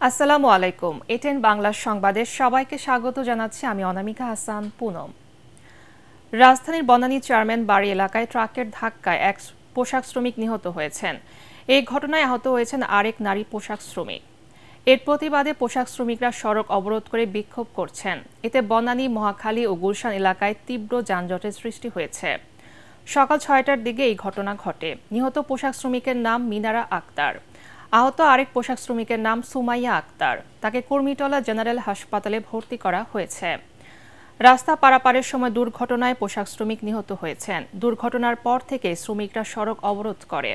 আসসালামু আলাইকুম। এটেন বাংলা সংবাদে সবাইকে স্বাগত জানাচ্ছি আমি অনামিকা হাসান পুনম। রাজধানীর বনানী চেয়ারম্যান বাড়ি এলাকায় ট্রাকের ধাক্কায় এক পোশাক শ্রমিক নিহত হয়েছেন। এই ঘটনায় আহত হয়েছেন আরেক নারী পোশাক শ্রমিক। এর প্রতিবাদে পোশাক শ্রমিকরা সড়ক অবরোধ করে বিক্ষোভ করছেন। এতে বনানী, মহাখালী ও গুলশান এলাকায় তীব্র যানজটের সৃষ্টি হয়েছে। সকাল ৬টার দিকে এই ঘটনা ঘটে। নিহত পোশাক শ্রমিকের নাম মিনারা আক্তার। আহত আরেক পোশাক শ্রমিকের নাম সুমাইয়া আক্তার। তাকে কুর্মিটলা জেনারেল হাসপাতালে ভর্তি করা হয়েছে। রাস্তা পারাপারের সময় দুর্ঘটনায় পোশাক শ্রমিক নিহত হয়েছেন। দুর্ঘটনার পর থেকে শ্রমিকরা সড়ক অবরোধ করে।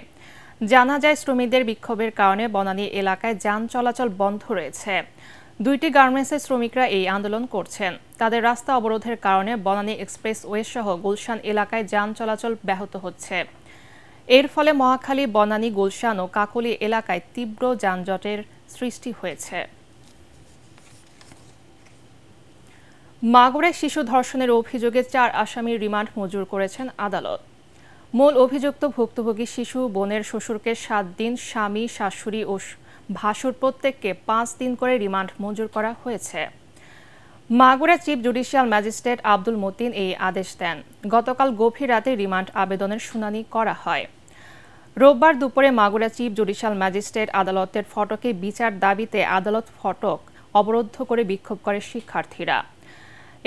জানা যায়, শ্রমিকদের বিক্ষোভের কারণে বনানী এলাকায় যান চলাচল বন্ধ রয়েছে। দুইটি গার্মেন্টসের শ্রমিকরা এই আন্দোলন করছেন। তাদের রাস্তা অবরোধের কারণে বনানী এক্সপ্রেসওয়ে সহ গুলশান এলাকায় যান চলাচল ব্যাহত হচ্ছে। এর ফলে মহাখালী, বনানী, গুলশান ও কাকলী এলাকায় তীব্র যানজটের সৃষ্টি হয়েছে। মাগুরায় শিশু ধর্ষণের অভিযোগে ৪ আসামির রিমান্ড মঞ্জুর করেছেন আদালত। মূল অভিযুক্ত ভুক্তভোগী শিশু বোনের শ্বশুরকে ৭ দিন, স্বামী, শাশুড়ি ও ভাসুর প্রত্যেককে ৫ দিন করে রিমান্ড মঞ্জুর করা হয়েছে। Magura chief judicial magistrate Abdul Matin এই আদেশ দেন। গতকাল গভীর রাতে রিমান্ড আবেদনের শুনানি করা হয়। রোববার দুপুরে মাগুরা চিফ জুডিশিয়াল ম্যাজিস্ট্রেট আদালতের ফটকে বিচার দাবিতে আদালত ফটক অবরুদ্ধ করে বিক্ষোভ করে শিক্ষার্থীরা।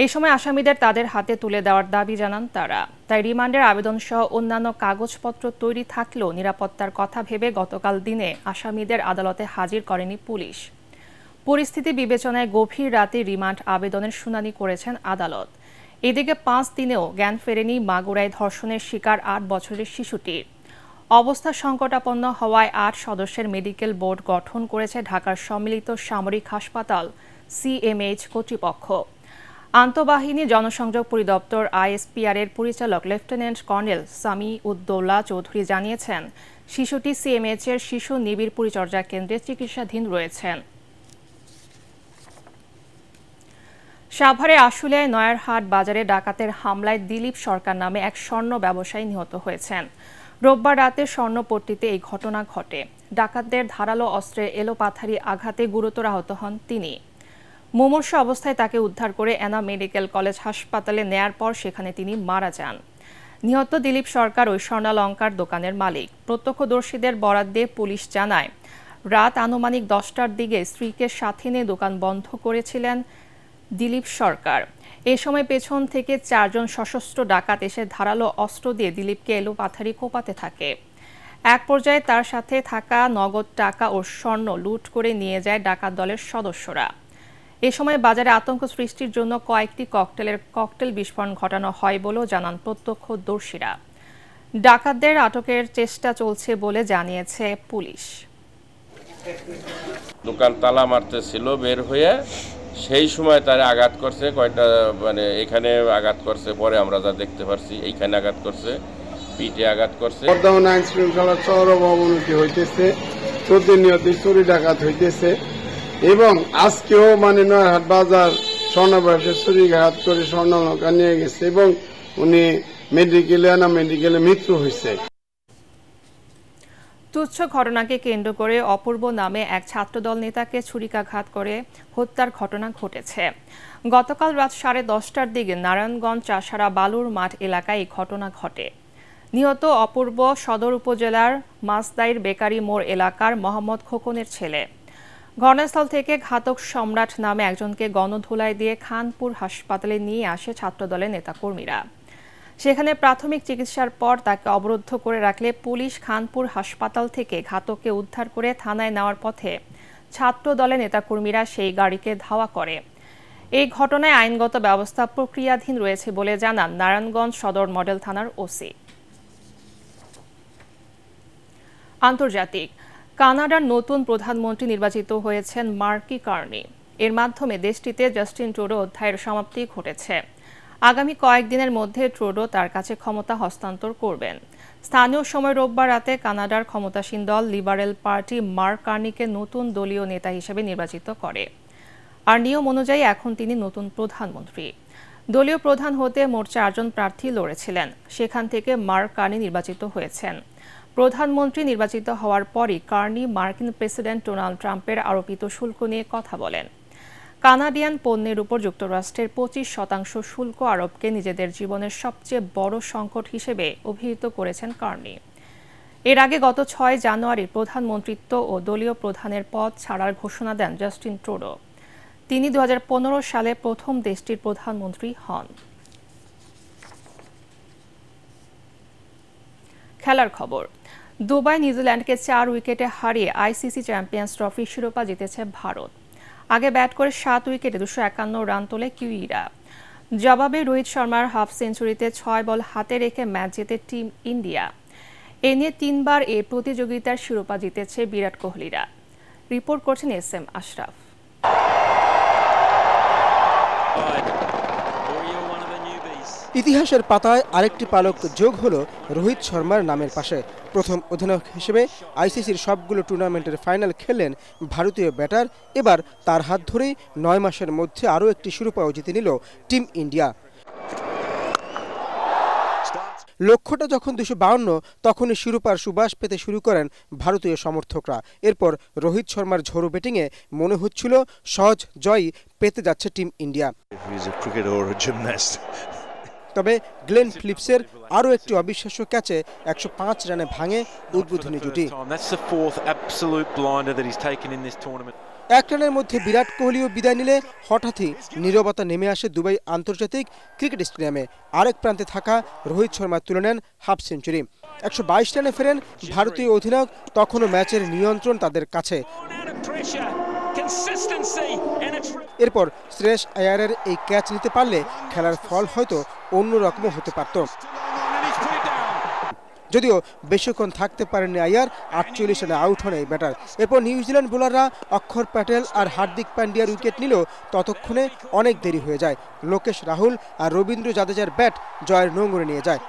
এই সময় আসামিদের তাদের হাতে তুলে দেওয়ার দাবি জানান তারা। তাই রিমান্ডের আবেদন সহ অন্যান্য কাগজপত্র তৈরি থাকলেও নিরাপত্তার কথা ভেবে গতকাল দিনে আসামিদের আদালতে হাজির করেনি পুলিশ। পরিস্থিতি বিবেচনায় গভীর রাতে রিমান্ড আবেদনের শুনানি করেছেন আদালত। এদিকে ৫ দিনেও জ্ঞান ফেরেনি মাগুরায় ধর্ষণের শিকার ৮ বছরের শিশুটির। অবস্থা সংকটাপন্ন হওয়ায় ৮ সদস্যের মেডিকেল বোর্ড গঠন করেছে ঢাকার সম্মিলিত সামরিক হাসপাতাল সিএমএইচ কর্তৃপক্ষ। আন্তঃবাহিনী জনসংযোগ পরিদপ্তর আইএসপিআর এর পরিচালক লেফটেন্যান্ট কর্নেল সামি উদ্দৌলা চৌধুরী জানিয়েছেন, শিশুটি সিএমএইচ এর শিশু নিবিড় পরিচর্যা কেন্দ্রে চিকিৎসাধীন রয়েছেন। সাভারে আশুলিয়ায় নয়ারহাট বাজারে ডাকাতের হামলায় দিলীপ সরকার নামে এক স্বর্ণ ব্যবসায়ী নিহত হয়েছেন। রোববার রাতে স্বর্ণপট্টিতে এই ঘটনা ঘটে। ডাকাতদের ধারালো অস্ত্রে এলোপাথারি আঘাতে গুরুতর আহত হন তিনি। মুমূর্ষ অবস্থায় তাকে উদ্ধার করে এনাম মেডিকেল কলেজ হাসপাতালে নেয়ার পর সেখানে তিনি মারা যান। নিহত দিলীপ সরকার ওই স্বর্ণালংকার দোকানের মালিক। প্রত্যক্ষদর্শীদের বরাত দিয়ে পুলিশ জানায়, রাত আনুমানিক 10টার দিকে স্ত্রীকে সাথে নিয়ে দোকান বন্ধ করেছিলেন দিলীপ সরকার। এ সময় পেছন থেকে 4 জন সশস্ত্র ডাকাত এসে ধারালো অস্ত্র দিয়ে দিলীপকে এলোপাথারি কোপাতে থাকে। এক পর্যায়ে তার সাথে থাকা নগদ টাকা ও স্বর্ণ লুট করে নিয়ে যায় ডাকাত দলের সদস্যরা। এ সময় বাজারে আতঙ্ক সৃষ্টির জন্য কয়েকটি ককটেল বিস্ফোরণ ঘটানো হয় বলেও জানান প্রত্যক্ষদর্শীরা। ডাকাতদের আটকের চেষ্টা চলছে বলে জানিয়েছে পুলিশ। দোকান তালা মারতেছিল, বের হয়ে সেই সময় তারা আঘাত করছে, কয়টা এখানে আঘাত করছে, পরে আমরা যা দেখতে পারছি এইখানে আঘাত করছে, পিঠে আঘাত করছে। বর্তমানে আইন শৃঙ্খলার চরম অবনতি হইতেছে, প্রতিনিয়ত চুরি ডাকাত হইতেছে এবং আজকেও নয়ারহাট বাজার স্বর্ণ ব্যবসায় চুরিঘাত করে স্বর্ণালঙ্কা নিয়ে গেছে এবং উনি মেডিকেলে মৃত্যু হয়েছে। তুচ্ছ ঘটনাকে কেন্দ্র করে অপূর্ব নামে এক ছাত্রদল নেতাকে ছুরিকাঘাত করে হত্যার ঘটনা ঘটেছে। গতকাল রাত 10:30টার দিকে নারায়ণগঞ্জ চাষারা বালুর মাঠ এলাকায় এই ঘটনা ঘটে। নিহত অপূর্ব সদর উপজেলার মাসদাইর বেকারি মোড় এলাকার মোহাম্মদ খোকনের ছেলে। ঘটনাস্থল থেকে ঘাতক সম্রাট নামে একজনকে গণধোলাই দিয়ে খানপুর হাসপাতালে নিয়ে আসে ছাত্রদলের নেতাকর্মীরা। সেখানে প্রাথমিক চিকিৎসার পর তাকে অবরুদ্ধ করে রাখলে পুলিশ খানপুর হাসপাতাল থেকে ঘাতককে উদ্ধার করে থানায় নেওয়ার পথে ছাত্র দলের নেতাকর্মীরা সেই গাড়িকে ধাওয়া করে। এই ঘটনায় আইনগত ব্যবস্থা প্রক্রিয়াধীন রয়েছে বলে জানান নারায়ণগঞ্জ সদর মডেল থানার ওসি। আন্তর্জাতিক, কানাডার নতুন প্রধানমন্ত্রী নির্বাচিত হয়েছেন মার্কি কার্নি। এর মাধ্যমে দেশটিতে জাস্টিন ট্রুডো অধ্যায়ের সমাপ্তি ঘটেছে। আগামী কয়েকদিনের মধ্যে ট্রুডো তার কাছে ক্ষমতা হস্তান্তর করবেন। স্থানীয় সময় রোববার রাতে কানাডার ক্ষমতাসীন দল লিবারেল পার্টি মার্ক কার্নিকে নতুন দলীয় নেতা হিসেবে নির্বাচিত করে। আর নিয়ম অনুযায়ী এখন তিনি নতুন প্রধানমন্ত্রী। দলীয় প্রধান হতে মোট 4 জন প্রার্থী লড়েছিলেন। সেখান থেকে মার্ক কার্নি নির্বাচিত হয়েছেন। প্রধানমন্ত্রী নির্বাচিত হওয়ার পরই কার্নি মার্কিন প্রেসিডেন্ট ডোনাল্ড ট্রাম্পের আরোপিত শুল্ক নিয়ে কথা বলেন। কানাডিয়ান পণ্যের উপর যুক্তরাষ্ট্রের 25% শুল্ক আরোপকে নিজেদের জীবনের সবচেয়ে বড় সংকট হিসেবে অভিহিত করেছেন কার্নি। এর আগে গত 6 জানুয়ারি প্রধানমন্ত্রিত্ব ও দলীয় প্রধানের পদ ছাড়ার ঘোষণা দেন জাস্টিন ট্রুডো। তিনি 2015 সালে প্রথম দেশটির প্রধানমন্ত্রী হন। খেলার খবর। দুবাই নিউজিল্যান্ডকে 4 উইকেটে হারিয়ে আইসিসি চ্যাম্পিয়ন্স ট্রফি শিরোপা জিতেছে ভারত। আগে ব্যাট করে 7 উইকেটে 251 রান তোলে কিউইরা। জবাবে রোহিত শর্মার হাফ সেঞ্চুরিতে 6 বল হাতে রেখে ম্যাচ জেতে টিম ইন্ডিয়া। এ নিয়ে 3বার এই প্রতিযোগিতার শিরোপা জিতেছে বিরাট কোহলিরা। রিপোর্ট করছেন SM আশরাফ। ইতিহাসের পাতায় আরেকটি পালক যোগ হলো রোহিত শর্মার নামের পাশে। প্রথম অধিনায়ক হিসেবে আইসিসির সবগুলো টুর্নামেন্টের ফাইনাল খেললেন ভারতীয় ব্যাটার। এবার তার হাত ধরেই 9 মাসের মধ্যে আরও একটি শিরোপাও জিতে নিল টিম ইন্ডিয়া। লক্ষ্যটা যখন 252, তখনই শিরোপার সুবাস পেতে শুরু করেন ভারতীয় সমর্থকরা। এরপর রোহিত শর্মার ঝোড়ো ব্যাটিংয়ে মনে হচ্ছিল সহজ জয়ই পেতে যাচ্ছে টিম ইন্ডিয়া। তবে গ্লেন ফিলিপসের আরও একটি অবিশ্বাস্য ক্যাচে 105 রানে ভাঙে উদ্বোধনী জুটি। 1 রানের মধ্যে বিরাট কোহলিও বিদায় নিলে হঠাৎই নীরবতা নেমে আসে দুবাই আন্তর্জাতিক ক্রিকেট স্টেডিয়ামে। আরেক প্রান্তে থাকা রোহিত শর্মা তুলে নেন হাফ সেঞ্চুরি। 122 রানে ফেরেন ভারতীয় অধিনায়ক। তখনও ম্যাচের নিয়ন্ত্রণ তাদের কাছে। এরপর শ্রেয়স আয়ারের এই ক্যাচ নিতে পারলে খেলার ফল হয়তো অন্যরকমও হতে পারত। যদিও বেশিক্ষণ থাকতে পারেননি আয়ার, 48 রানে আউট হন এই ব্যাটার। এরপর নিউজিল্যান্ড বোলাররা অক্ষর প্যাটেল আর হার্দিক পান্ডিয়ার উইকেট নিলেও ততক্ষণে অনেক দেরি হয়ে যায়। লোকেশ রাহুল আর রবীন্দ্র জাদেজার ব্যাট জয়ের নোঙরে নিয়ে যায়।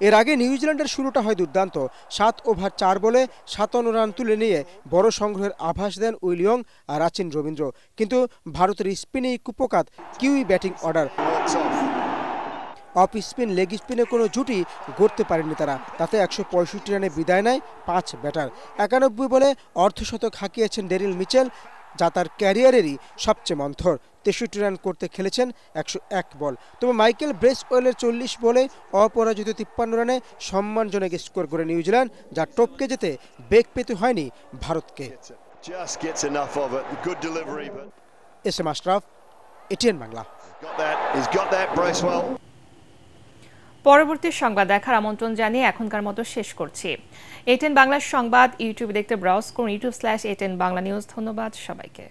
এর আগে নিউজিল্যান্ডের শুরুটা হয় দুর্দান্ত। 7 ওভার 4 বলে 57 রান তুলে নিয়ে বড় সংগ্রহের আভাস দেন উইলিয়ং আর রাচিন রবীন্দ্র। কিন্তু ভারতের স্পিনেই কুপোকাত Kiwi batting order. Off spin leg স্পিনে কোনো জুটি গড়তে পারেননি তারা। তাতে 165 রানে বিদায় নেয় 5 ব্যাটার। 91 বলে অর্ধশতক হাঁকিয়েছেন ডেরিল মিচেল, যা তার ক্যারিয়ারেরই সবচেয়ে মন্থর। 63 রান করতে খেলেছেন 101 বল। তবে মাইকেল ব্রেসওয়েলের 40 বলে অপরাজিত 53 রানে সম্মানজনক স্কোর করে নিউজিল্যান্ড, যা টপকে যেতে বেগ পেতে হয়নি ভারতকে। SM Ashraf, ATN Bangla. পরবর্তী সংবাদ দেখার আমন্ত্রণ জানিয়ে এখনকার মতো শেষ করছি। ATN বাংলার সংবাদ ইউটিউবে দেখতে ব্রাউজ করুন youtube/ATN বাংলা নিউজ। ধন্যবাদ সবাইকে।